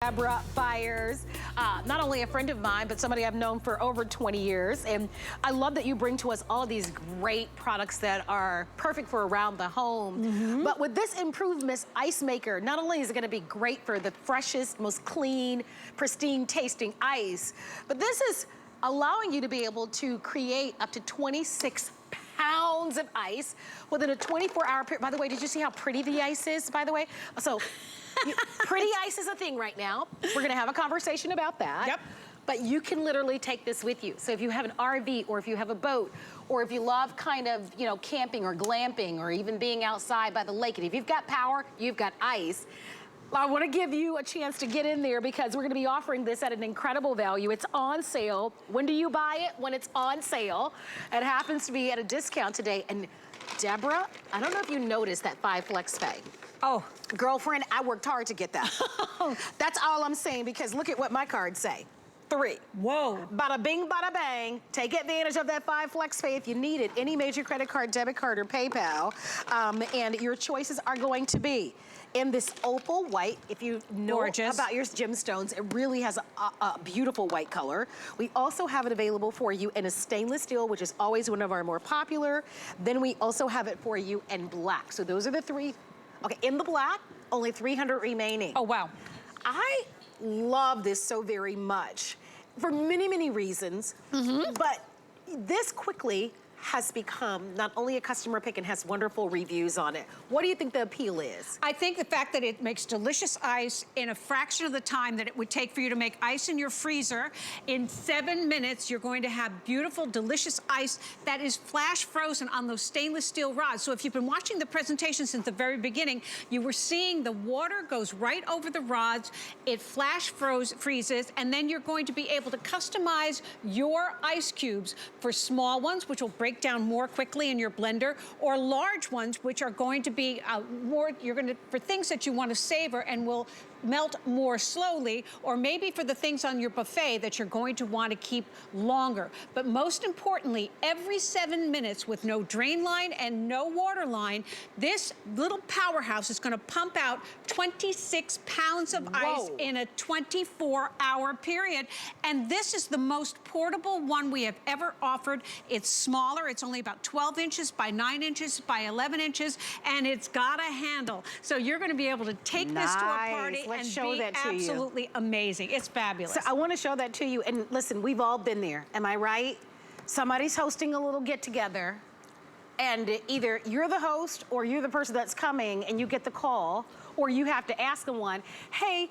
Deborah Byers, not only a friend of mine, but somebody I've known for over 20 years. And I love that you bring to us all these great products that are perfect for around the home. But with this improved Miss Ice Maker, not only is it gonna be great for the freshest, most clean, pristine tasting ice, but this is allowing you to be able to create up to 26 pounds of ice within a 24-hour period. By the way, did you see how pretty the ice is, by the way? So, pretty ice is a thing right now. We're gonna have a conversation about that. Yep. But you can literally take this with you. So if you have an RV, or if you have a boat, or if you love kind of, you know, camping or glamping, or even being outside by the lake, and if you've got power, you've got ice, I wanna give you a chance to get in there because we're gonna be offering this at an incredible value. It's on sale. When do you buy it? When it's on sale. It happens to be at a discount today. And Deborah, I don't know if you noticed that 5 flex pay. Oh. Girlfriend, I worked hard to get that. That's all I'm saying, because look at what my cards say. 3. Whoa. Bada bing, bada bang. Take advantage of that 5 flex pay if you need it. Any major credit card, debit card, or PayPal. And your choices are going to be in this opal white. If you know about your gemstones, it really has a beautiful white color. We also have it available for you in a stainless steel, which is always one of our more popular. Then we also have it for you in black. So those are the 3. Okay, in the black, only 300 remaining. Oh, wow. I love this so very much for many, many reasons, but this quickly has become not only a customer pick and has wonderful reviews on it. What do you think the appeal is? I think the fact that it makes delicious ice in a fraction of the time that it would take for you to make ice in your freezer. In 7 minutes, you're going to have beautiful, delicious ice that is flash frozen on those stainless steel rods. So if you've been watching the presentation since the very beginning, you were seeing the water goes right over the rods, it flash freezes, and then you're going to be able to customize your ice cubes for small ones, which will break down more quickly in your blender, or large ones, which are going to be for things that you want to savor and will melt more slowly, or maybe for the things on your buffet that you're going to want to keep longer. But most importantly, every 7 minutes with no drain line and no water line, this little powerhouse is going to pump out 26 pounds of ice in a 24-hour period. And this is the most portable one we have ever offered. It's smaller. It's only about 12 inches by 9 inches by 11 inches, and it's got a handle. So you're going to be able to take this to a party and be absolutely amazing. It's fabulous. So I want to show that to you. And listen, we've all been there. Am I right? Somebody's hosting a little get-together, and either you're the host or you're the person that's coming and you get the call, or you have to ask them one, hey,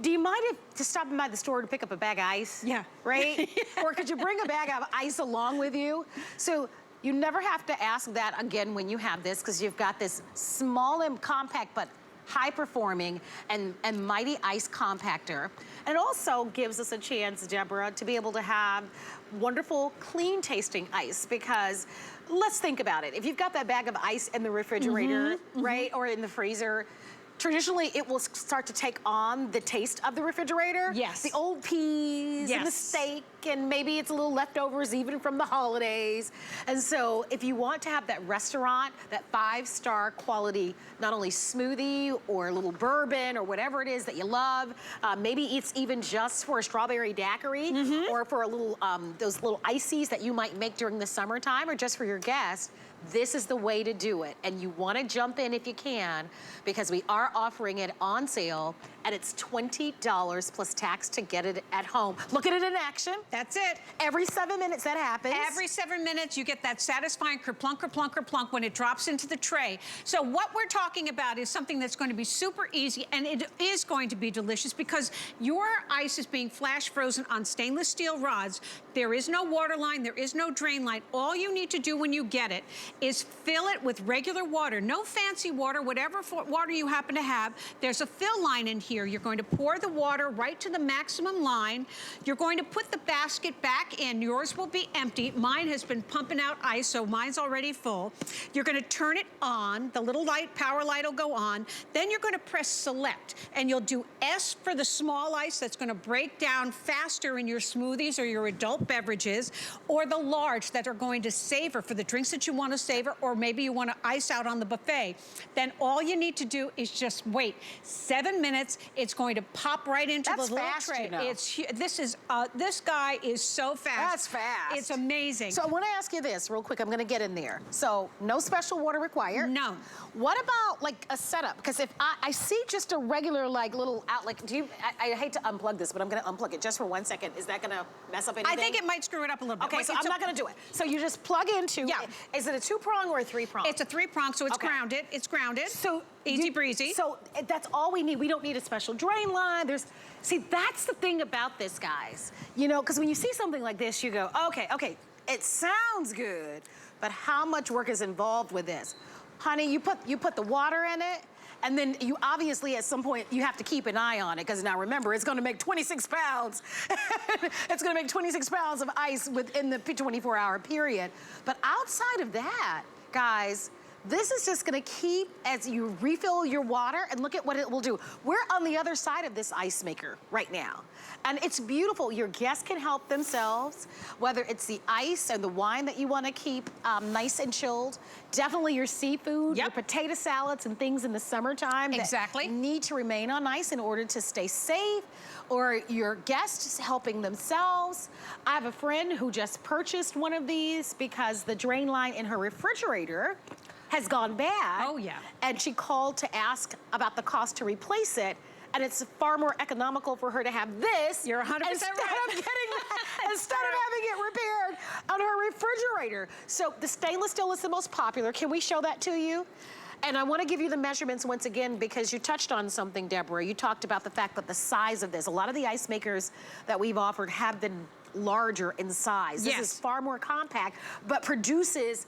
do you mind if just stopping by the store to pick up a bag of ice? Yeah. Right? Or could you bring a bag of ice along with you? So you never have to ask that again when you have this, because you've got this small and compact but high-performing and mighty ice compactor. And it also gives us a chance, Deborah, to be able to have wonderful, clean-tasting ice, because let's think about it. If you've got that bag of ice in the refrigerator, right, or in the freezer, traditionally, it will start to take on the taste of the refrigerator. Yes. The old peas and the steak, and maybe it's a little leftovers even from the holidays. And so if you want to have that restaurant, that 5-star quality, not only smoothie or a little bourbon or whatever it is that you love, maybe it's even just for a strawberry daiquiri or for a little, those little ices that you might make during the summertime or just for your guests, this is the way to do it. And you want to jump in if you can, because we are offering it on sale, and it's $20 plus tax to get it at home. Look at it in action. That's it. Every 7 minutes that happens. Every 7 minutes you get that satisfying kerplunk, kerplunk, kerplunk when it drops into the tray. So what we're talking about is something that's going to be super easy, and it is going to be delicious because your ice is being flash frozen on stainless steel rods. There is no water line, there is no drain line. All you need to do when you get it is fill it with regular water, no fancy water, whatever water you happen to have. There's a fill line in here. You're going to pour the water right to the maximum line. You're going to put the basket back in. Yours will be empty. Mine has been pumping out ice, so mine's already full. You're going to turn it on. The little light, power light will go on. Then you're going to press select, and you'll do S for the small ice that's going to break down faster in your smoothies or your adult beverages, or the large that are going to savor for the drinks that you want to savor, or maybe you want to ice out on the buffet, then all you need to do is just wait 7 minutes. It's going to pop right into the little tray. You know. This guy is so fast. That's fast. It's amazing. So I want to ask you this real quick. I'm going to get in there. So no special water required. No. What about like a setup? Because if I see just a regular like little outlet, I hate to unplug this, but I'm going to unplug it just for 1 second. Is that going to mess up anything? I think it might screw it up a little bit. Okay, so I'm not going to do it. So you just plug into. Yeah. Is it a 2-prong or a 3-prong? It's a 3-prong, so it's grounded. It's grounded. So easy breezy. So that's all we need. We don't need a special drain line. See, that's the thing about this, guys. You know, because when you see something like this, you go, okay, it sounds good, but how much work is involved with this? Honey, you put the water in it, and then you obviously at some point you have to keep an eye on it, because now remember, it's gonna make 26 pounds. It's gonna make 26 pounds of ice within the 24-hour period. But outside of that, guys, this is just gonna keep as you refill your water, and look at what it will do. We're on the other side of this ice maker right now. And it's beautiful. Your guests can help themselves, whether it's the ice and the wine that you wanna keep nice and chilled. Definitely your seafood, your potato salads and things in the summertime that need to remain on ice in order to stay safe, or your guests helping themselves. I have a friend who just purchased one of these because the drain line in her refrigerator has gone bad. Oh, yeah. And she called to ask about the cost to replace it. And it's far more economical for her to have this. You're 100% right. Instead of having it repaired on her refrigerator. So the stainless steel is the most popular. Can we show that to you? And I want to give you the measurements once again, because you touched on something, Deborah. You talked about the fact that the size of this, a lot of the ice makers that we've offered have been larger in size. This is far more compact, but produces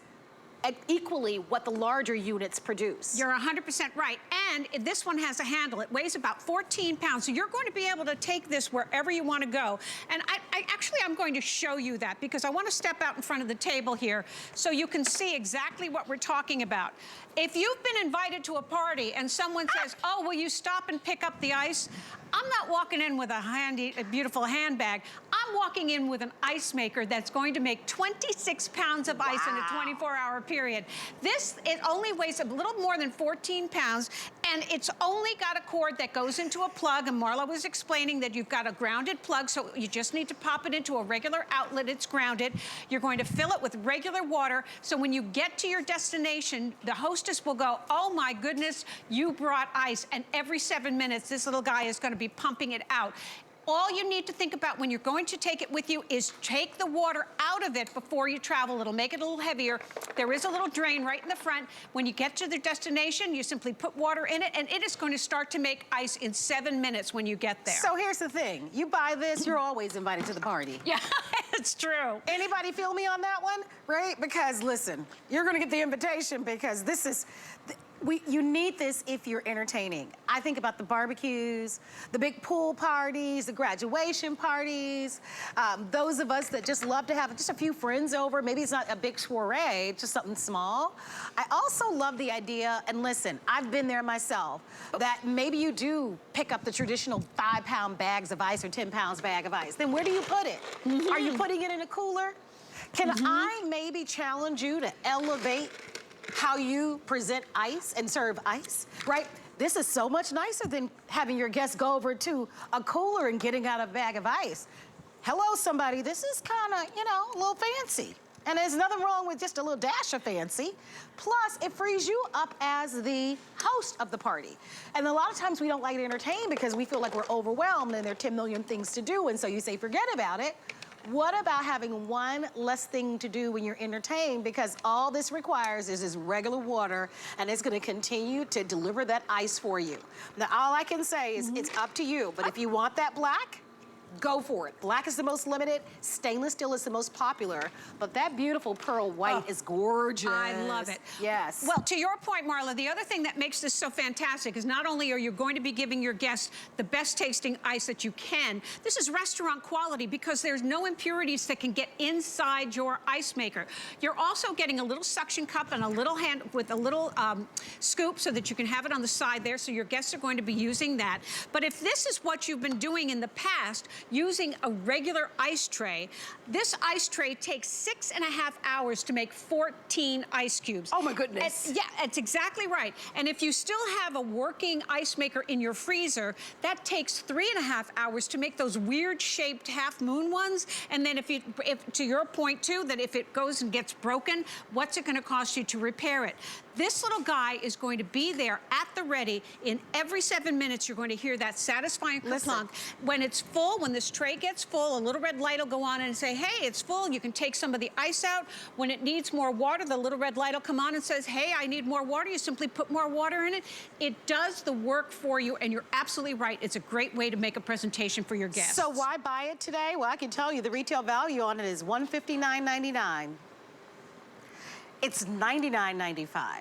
equally what the larger units produce. You're 100% right. And this one has a handle. It weighs about 14 pounds. So you're going to be able to take this wherever you want to go. And I'm going to show you that, because I want to step out in front of the table here so you can see exactly what we're talking about. If you've been invited to a party and someone says, oh, will you stop and pick up the ice? I'm not walking in with a beautiful handbag. I'm walking in with an ice maker that's going to make 26 pounds of ice in a 24-hour period. It only weighs a little more than 14 pounds, and it's only got a cord that goes into a plug, and Marla was explaining that you've got a grounded plug, so you just need to pop it into a regular outlet. It's grounded. You're going to fill it with regular water, so when you get to your destination, the hostess will go, oh my goodness, you brought ice, and every 7 minutes, this little guy is going to be pumping it out. All you need to think about when you're going to take it with you is take the water out of it before you travel. It'll make it a little heavier. There is a little drain right in the front. When you get to the destination, you simply put water in it, and it is going to start to make ice in 7 minutes when you get there. So here's the thing. You buy this, you're always invited to the party. Yeah, it's true. Anybody feel me on that one? Right? Because listen, you're gonna get the invitation, because this is, you need this if you're entertaining. I think about the barbecues, the big pool parties, the graduation parties, those of us that just love to have just a few friends over. Maybe it's not a big soiree, just something small. I also love the idea, and listen, I've been there myself, that maybe you do pick up the traditional 5-pound bags of ice or 10 pounds bag of ice. Then where do you put it? Are you putting it in a cooler? Can I maybe challenge you to elevate how you present ice and serve ice, right? This is so much nicer than having your guests go over to a cooler and getting out a bag of ice. Hello, somebody, this is kind of, you know, a little fancy. And there's nothing wrong with just a little dash of fancy. Plus, it frees you up as the host of the party. And a lot of times we don't like to entertain because we feel like we're overwhelmed and there are 10 million things to do, and so you say, forget about it. What about having one less thing to do when you're entertained? Because all this requires is this regular water, and it's gonna continue to deliver that ice for you. Now, all I can say is it's up to you, but if you want that black, go for it. Black is the most limited, stainless steel is the most popular, but that beautiful pearl white is gorgeous. I love it. Yes. Well, to your point, Marla, the other thing that makes this so fantastic is not only are you going to be giving your guests the best tasting ice that you can, this is restaurant quality because there's no impurities that can get inside your ice maker. You're also getting a little suction cup and a little hand with a little scoop so that you can have it on the side there, so your guests are going to be using that. But if this is what you've been doing in the past, using a regular ice tray. This ice tray takes 6.5 hours to make 14 ice cubes. Oh my goodness. Yeah, that's exactly right. And if you still have a working ice maker in your freezer, that takes 3.5 hours to make those weird shaped half moon ones. And then if to your point too, that if it goes and gets broken, what's it gonna cost you to repair it? This little guy is going to be there at the ready. In every 7 minutes, you're going to hear that satisfying clunk. When it's full, when this tray gets full, a little red light will go on and say, hey, it's full. You can take some of the ice out. When it needs more water, the little red light will come on and says, hey, I need more water. You simply put more water in it. It does the work for you, and you're absolutely right. It's a great way to make a presentation for your guests. So why buy it today? Well, I can tell you the retail value on it is $159.99. It's $99.95.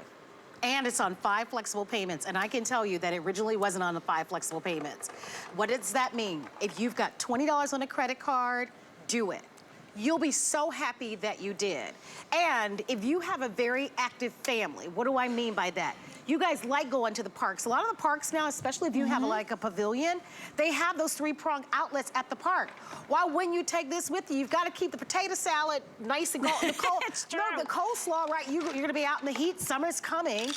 And it's on 5 flexible payments. And I can tell you that it originally wasn't on the 5 flexible payments. What does that mean? If you've got $20 on a credit card, do it. You'll be so happy that you did. And if you have a very active family, what do I mean by that? You guys like going to the parks. A lot of the parks now, especially if you have like a pavilion, they have those 3-prong outlets at the park. Why wouldn't you take this with you? You've got to keep the potato salad nice and cold. The coleslaw, right? You're going to be out in the heat. Summer's coming,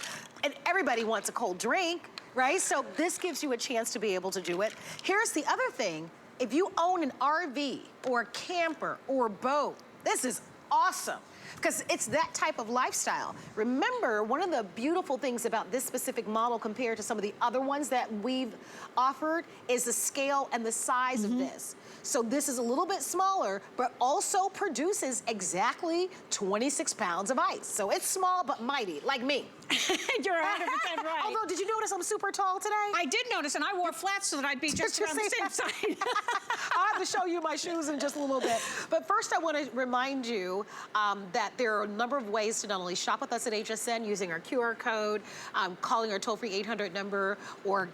and everybody wants a cold drink, right? So this gives you a chance to be able to do it. Here's the other thing. If you own an RV or a camper or a boat, this is awesome, because it's that type of lifestyle. Remember, one of the beautiful things about this specific model compared to some of the other ones that we've offered is the scale and the size of this. So this is a little bit smaller, but also produces exactly 26 pounds of ice. So it's small but mighty, like me. You're 100% right. Although, did you notice I'm super tall today? I did notice, and I wore flats so that I'd be just around the same side. I'll have to show you my shoes in just a little bit. But first, I want to remind you that there are a number of ways to not only shop with us at HSN using our QR code, calling our toll-free 800 number, or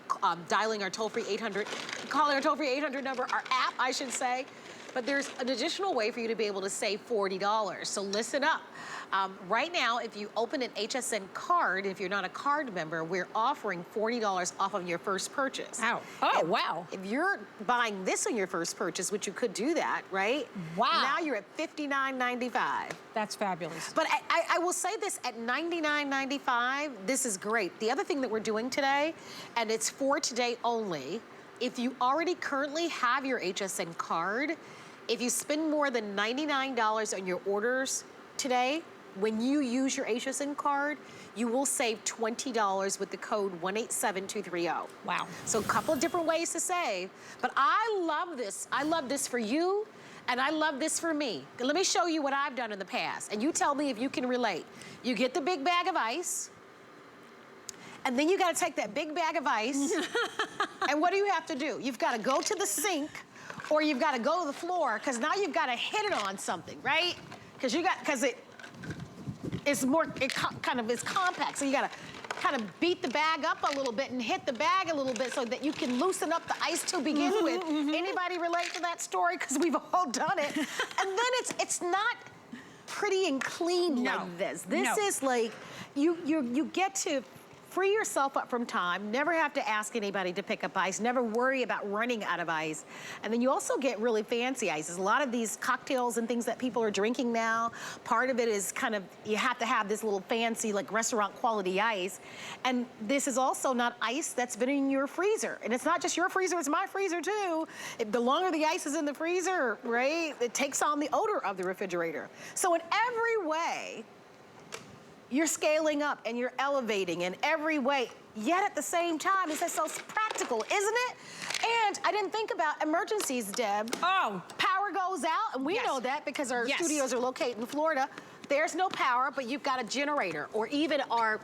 dialing our toll-free 800, calling our toll-free 800 number, our app, I should say. But there's an additional way for you to be able to save $40. So listen up. Right now, if you open an HSN card, if you're not a card member, we're offering $40 off of your first purchase. Wow. Oh, wow. If you're buying this on your first purchase, which you could do that, right? Wow. Now you're at $59.95. That's fabulous. But I will say this, at $99.95, this is great. The other thing that we're doing today, and it's for today only, if you already currently have your HSN card, if you spend more than $99 on your orders today, when you use your HSN card, you will save $20 with the code 187230. Wow. So a couple of different ways to save, but I love this. I love this for you, and I love this for me. Let me show you what I've done in the past, and you tell me if you can relate. You get the big bag of ice, and then you gotta take that big bag of ice, and what do you have to do? You've gotta go to the sink, or you've gotta go to the floor, because now you've gotta hit it on something, right? Because it's more, kind of is compact, so you gotta kind of beat the bag up a little bit and hit the bag a little bit so that you can loosen up the ice to begin with. Anybody relate to that story? Because we've all done it. And then it's not pretty and clean like this. This is like, you get to free yourself up from time, never have to ask anybody to pick up ice, never worry about running out of ice. And then you also get really fancy ices. A lot of these cocktails and things that people are drinking now, part of it is kind of, you have to have this little fancy, like restaurant quality ice. And this is also not ice that's been in your freezer. And it's not just your freezer, it's my freezer too. The longer the ice is in the freezer, right, it takes on the odor of the refrigerator. So in every way, you're scaling up and you're elevating in every way, yet at the same time, it's so practical, isn't it? And I didn't think about emergencies, Deb. Oh. Power goes out, and we know that because our studios are located in Florida. There's no power, but you've got a generator, or even our,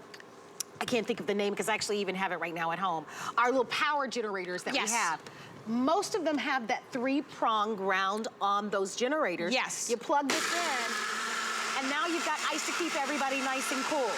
I can't think of the name because I actually even have it right now at home, our little power generators that we have. Most of them have that 3-prong ground on those generators. Yes. You plug this in, and now you've got ice to keep everybody nice and cool.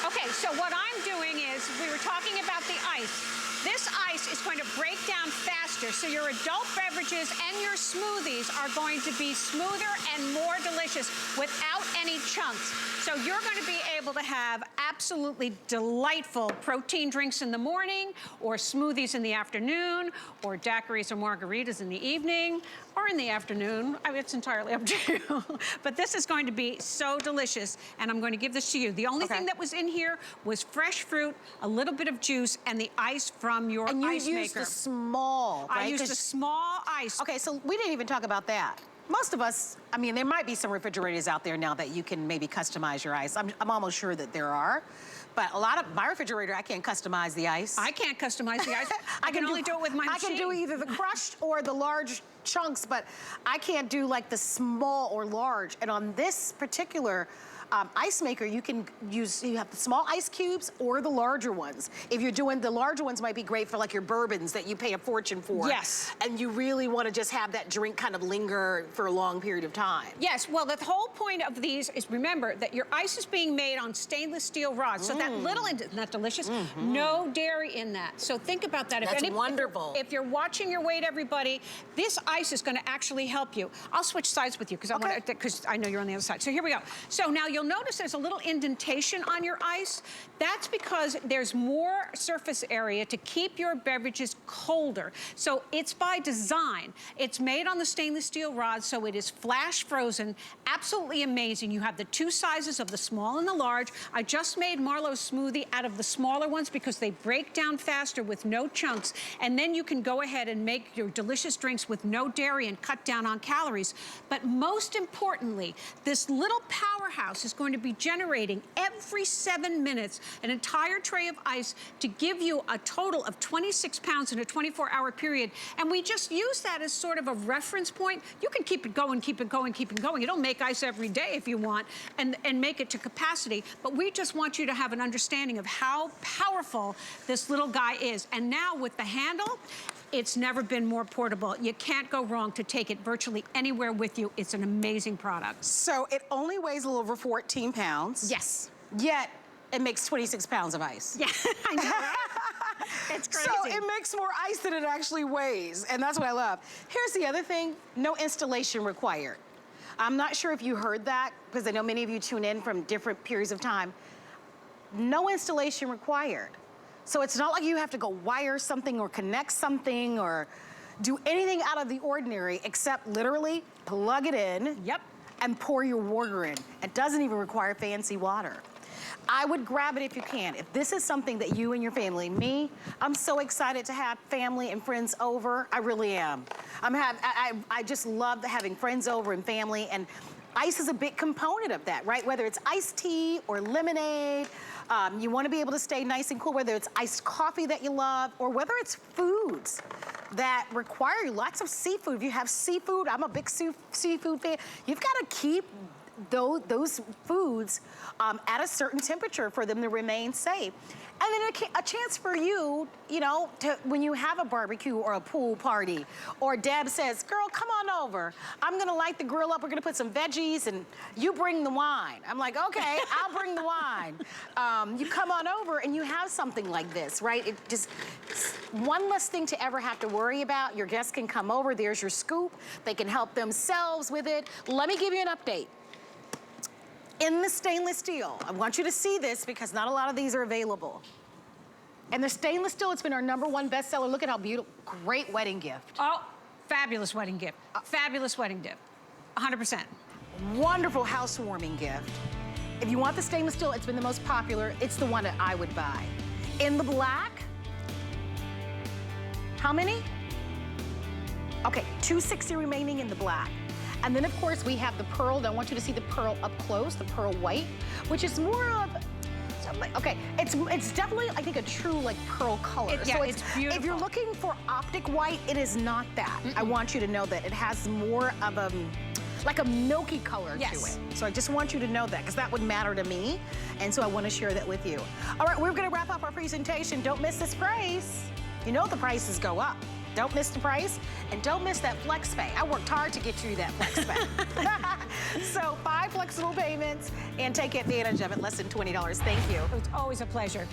Okay, so what I'm doing is, we were talking about the ice. this ice is going to break down faster, so your adult beverages and your smoothies are going to be smoother and more delicious without any chunks. So you're going to be able to have absolutely delightful protein drinks in the morning, or smoothies in the afternoon, or daiquiris or margaritas in the evening, or in the afternoon. I mean, it's entirely up to you. But this is going to be so delicious, and I'm going to give this to you. The only thing that was in here was fresh fruit, a little bit of juice, and the ice from your ice maker. And you used the small, right? I used the small ice. Okay, so we didn't even talk about that. Most of us, I mean, there might be some refrigerators out there now that you can maybe customize your ice. I'm almost sure that there are. But a lot of my refrigerator, I can't customize the ice. I can't customize the ice. I can only do it with my machine. I can do either the crushed or the large chunks, but I can't do like the small or large. And on this particular ice maker, you can use, you have the small ice cubes or the larger ones. If you're doing, the larger ones might be great for like your bourbons that you pay a fortune for. Yes. And you really want to just have that drink kind of linger for a long period of time. Yes, well, the whole point of these is, remember that your ice is being made on stainless steel rods. So that little, isn't that delicious? No dairy in that. So think about that. That's wonderful. If you're watching your weight, everybody, this ice is going to actually help you. I'll switch sides with you because I know you're on the other side. So here we go. So now you'll notice there's a little indentation on your ice. That's because there's more surface area to keep your beverages colder. So it's by design. It's made on the stainless steel rod, so it is flash frozen. Absolutely amazing. You have the two sizes of the small and the large. I just made Marlowe's smoothie out of the smaller ones because they break down faster with no chunks. And then you can go ahead and make your delicious drinks with no dairy and cut down on calories. But most importantly, this little powerhouse is going to be generating every 7 minutes an entire tray of ice to give you a total of 26 pounds in a 24-hour period. And we just use that as sort of a reference point. You can keep it going, keep it going, keep it going. You don't make ice every day if you want and make it to capacity. But we just want you to have an understanding of how powerful this little guy is. And now with the handle, it's never been more portable. You can't go wrong to take it virtually anywhere with you. It's an amazing product. So it only weighs a little over 14 pounds. Yes. Yet it makes 26 pounds of ice. Yeah, I know, right? It's crazy. So it makes more ice than it actually weighs, and that's what I love. Here's the other thing, no installation required. I'm not sure if you heard that, because I know many of you tune in from different periods of time. No installation required. So it's not like you have to go wire something or connect something or do anything out of the ordinary except literally plug it in. Yep. And pour your water in. It doesn't even require fancy water. I would grab it if you can. If this is something that you and your family, I'm so excited to have family and friends over. I really am. I just love having friends over and family, and ice is a big component of that, right? Whether it's iced tea or lemonade, you want to be able to stay nice and cool, whether it's iced coffee that you love, or whether it's foods that require lots of seafood. If you have seafood, I'm a big seafood fan, you've got to keep those foods at a certain temperature for them to remain safe. And then a chance for you, when you have a barbecue or a pool party, or Deb says, girl, come on over. I'm gonna light the grill up, we're gonna put some veggies, and you bring the wine. I'm like, okay, I'll bring the wine. You come on over and you have something like this, right? It just, one less thing to ever have to worry about. Your guests can come over, there's your scoop. They can help themselves with it. Let me give you an update. In the stainless steel, I want you to see this because not a lot of these are available. And the stainless steel, it's been our #1 bestseller. Look at how beautiful, great wedding gift. Oh, fabulous wedding gift. Fabulous wedding gift, 100%. Wonderful housewarming gift. If you want the stainless steel, it's been the most popular. It's the one that I would buy. In the black, how many? Okay, 260 remaining in the black. And then, of course, we have the pearl. I want you to see the pearl up close, the pearl white, which is more of, okay, it's definitely, I think, a true, like, pearl color. Yeah, so it's beautiful. If you're looking for optic white, it is not that. I want you to know that. It has more of a, like a milky color to it. So I just want you to know that, because that would matter to me. And so I want to share that with you. All right, we're going to wrap up our presentation. Don't miss this price. You know the prices go up. Don't miss the price, and don't miss that flex pay. I worked hard to get you that flex pay. So 5 flexible payments, and take advantage of it, less than $20. Thank you. It's always a pleasure.